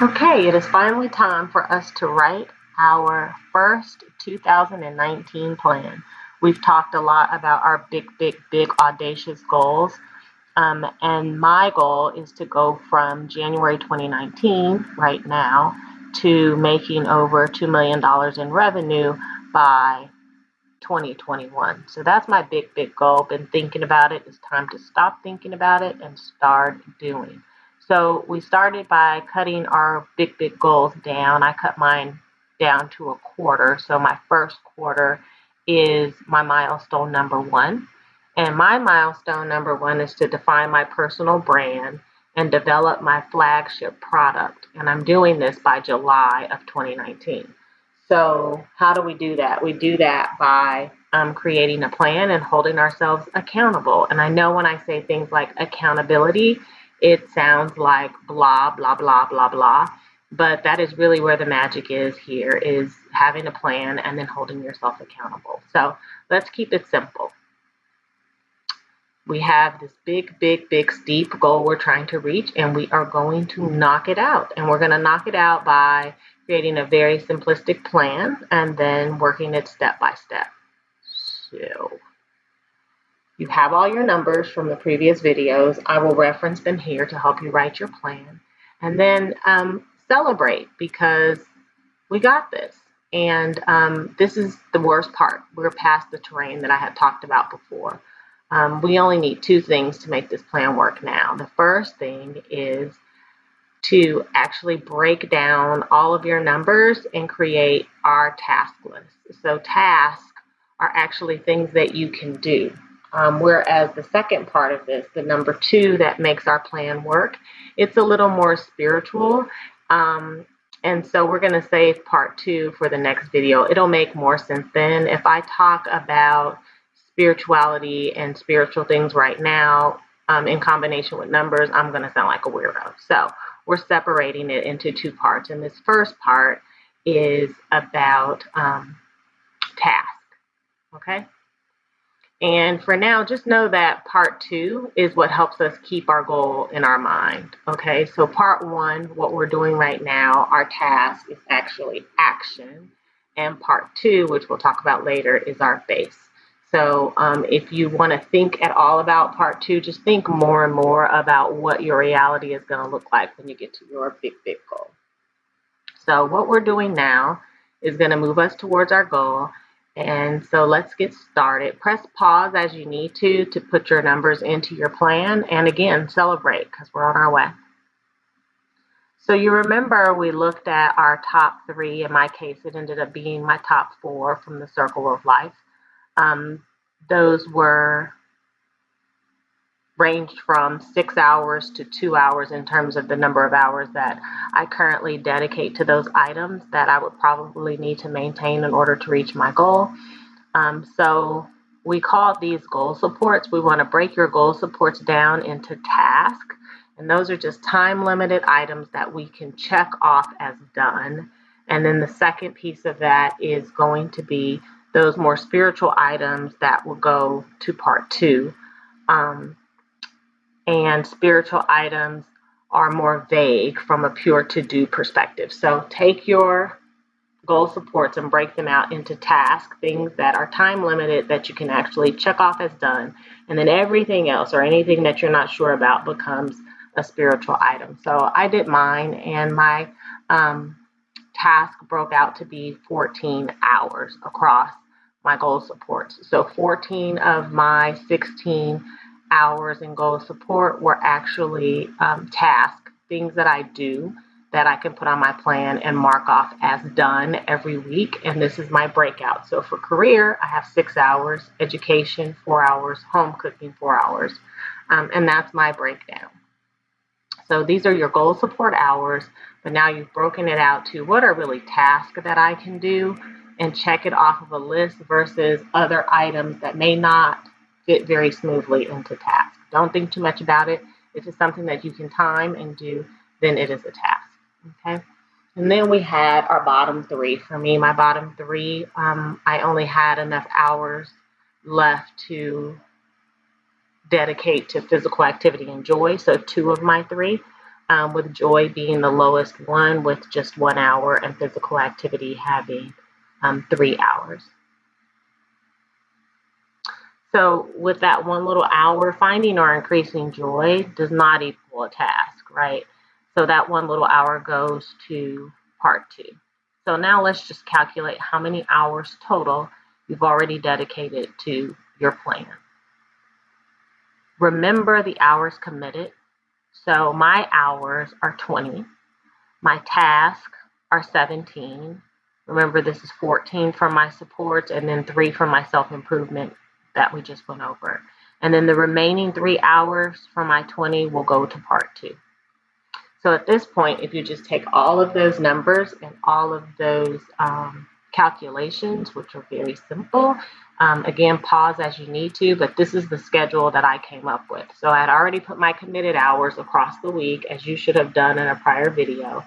Okay, it is finally time for us to write our first 2019 plan. We've talked a lot about our big, audacious goals. And my goal is to go from January 2019, right now, to making over $2 million in revenue by 2021. So that's my big goal. Been thinking about it. It's time to stop thinking about it and start doing. So we started by cutting our big goals down. I cut mine down to a quarter. So my first quarter is my milestone number one. And my milestone number one is to define my personal brand and develop my flagship product. And I'm doing this by July of 2019. So how do we do that? We do that by creating a plan and holding ourselves accountable. And I know when I say things like accountability, it sounds like blah, blah, blah, blah, blah. But that is really where the magic is here, is having a plan and then holding yourself accountable. So let's keep it simple. We have this big, steep goal we're trying to reach, and we are going to knock it out. And we're going to knock it out by creating a very simplistic plan and then working it step by step. So you have all your numbers from the previous videos. I will reference them here to help you write your plan. And then celebrate, because we got this. And this is the worst part. We're past the terrain that I had talked about before. We only need two things to make this plan work now. The first thing is to actually break down all of your numbers and create our task list. So tasks are actually things that you can do. Whereas the second part of this, the number two that makes our plan work, it's a little more spiritual. And so we're going to save part two for the next video. It'll make more sense then. If I talk about spirituality and spiritual things right now in combination with numbers, I'm going to sound like a weirdo. So we're separating it into two parts. And this first part is about task. Okay? And for now, just know that part two is what helps us keep our goal in our mind. Okay? So part one, what we're doing right now, our task, is actually action. And part two, which we'll talk about later, is our base. So if you want to think at all about part two, just think more and more about what your reality is going to look like when you get to your big goal. So what we're doing now is going to move us towards our goal. And so let's get started. Press pause as you need to put your numbers into your plan. And again, celebrate, because we're on our way. So you remember we looked at our top three. In my case, it ended up being my top four from the circle of life. Those were ranged from 6 hours to 2 hours in terms of the number of hours that I currently dedicate to those items that I would probably need to maintain in order to reach my goal. So we call these goal supports. We want to break your goal supports down into tasks. And those are just time-limited items that we can check off as done. And then the second piece of that is going to be those more spiritual items that will go to part two. And spiritual items are more vague from a pure to-do perspective. So take your goal supports and break them out into tasks, things that are time limited that you can actually check off as done. And then everything else or anything that you're not sure about becomes a spiritual item. So I did mine, and my task broke out to be 14 hours across my goal supports. So 14 of my 16 hours in goal support were actually tasks, things that I do that I can put on my plan and mark off as done every week. And this is my breakout. So for career, I have 6 hours, education, 4 hours, home cooking, 4 hours. And that's my breakdown. So these are your goal support hours, but now you've broken it out to what are really tasks that I can do and check it off of a list versus other items that may not fit very smoothly into tasks. Don't think too much about it. If it's something that you can time and do, then it is a task. Okay. And then we had our bottom three. For me, my bottom three, I only had enough hours left to dedicate to physical activity and joy. So 2 of my 3. with joy being the lowest one with just 1 hour and physical activity having 3 hours. So with that 1 little hour, finding or increasing joy does not equal a task, right? So that 1 little hour goes to part 2. So now let's just calculate how many hours total you've already dedicated to your plan. Remember the hours committed. So my hours are 20. My tasks are 17. Remember, this is 14 for my supports and then 3 for my self-improvement that we just went over. And then the remaining 3 hours for my 20 will go to part 2. So at this point, if you just take all of those numbers and all of those calculations, which are very simple, again, pause as you need to, but this is the schedule that I came up with. So I had already put my committed hours across the week, as you should have done in a prior video.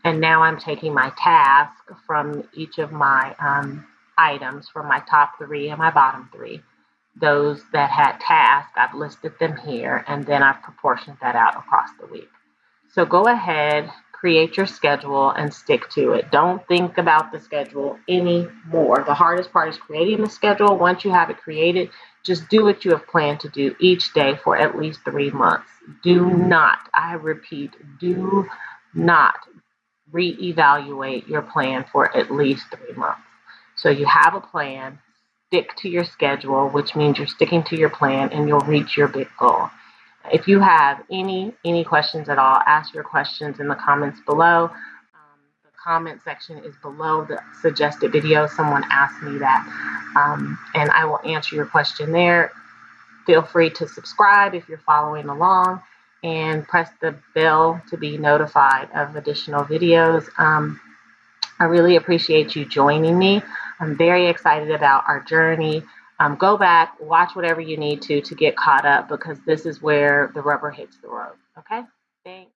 And now I'm taking my task from each of my items, from my top 3 and my bottom 3. Those that had tasks, I've listed them here, and then I've proportioned that out across the week. So go ahead, create your schedule, and stick to it. Don't think about the schedule anymore. The hardest part is creating the schedule. Once you have it created, just do what you have planned to do each day for at least 3 months. Do not, I repeat, do not reevaluate your plan for at least 3 months. So you have a plan, stick to your schedule, which means you're sticking to your plan and you'll reach your big goal. If you have any questions at all, ask your questions in the comments below. The comment section is below the suggested video. Someone asked me that, and I will answer your question there. Feel free to subscribe if you're following along, and press the bell to be notified of additional videos. I really appreciate you joining me. I'm very excited about our journey. Go back, watch whatever you need to get caught up, because this is where the rubber hits the road, okay?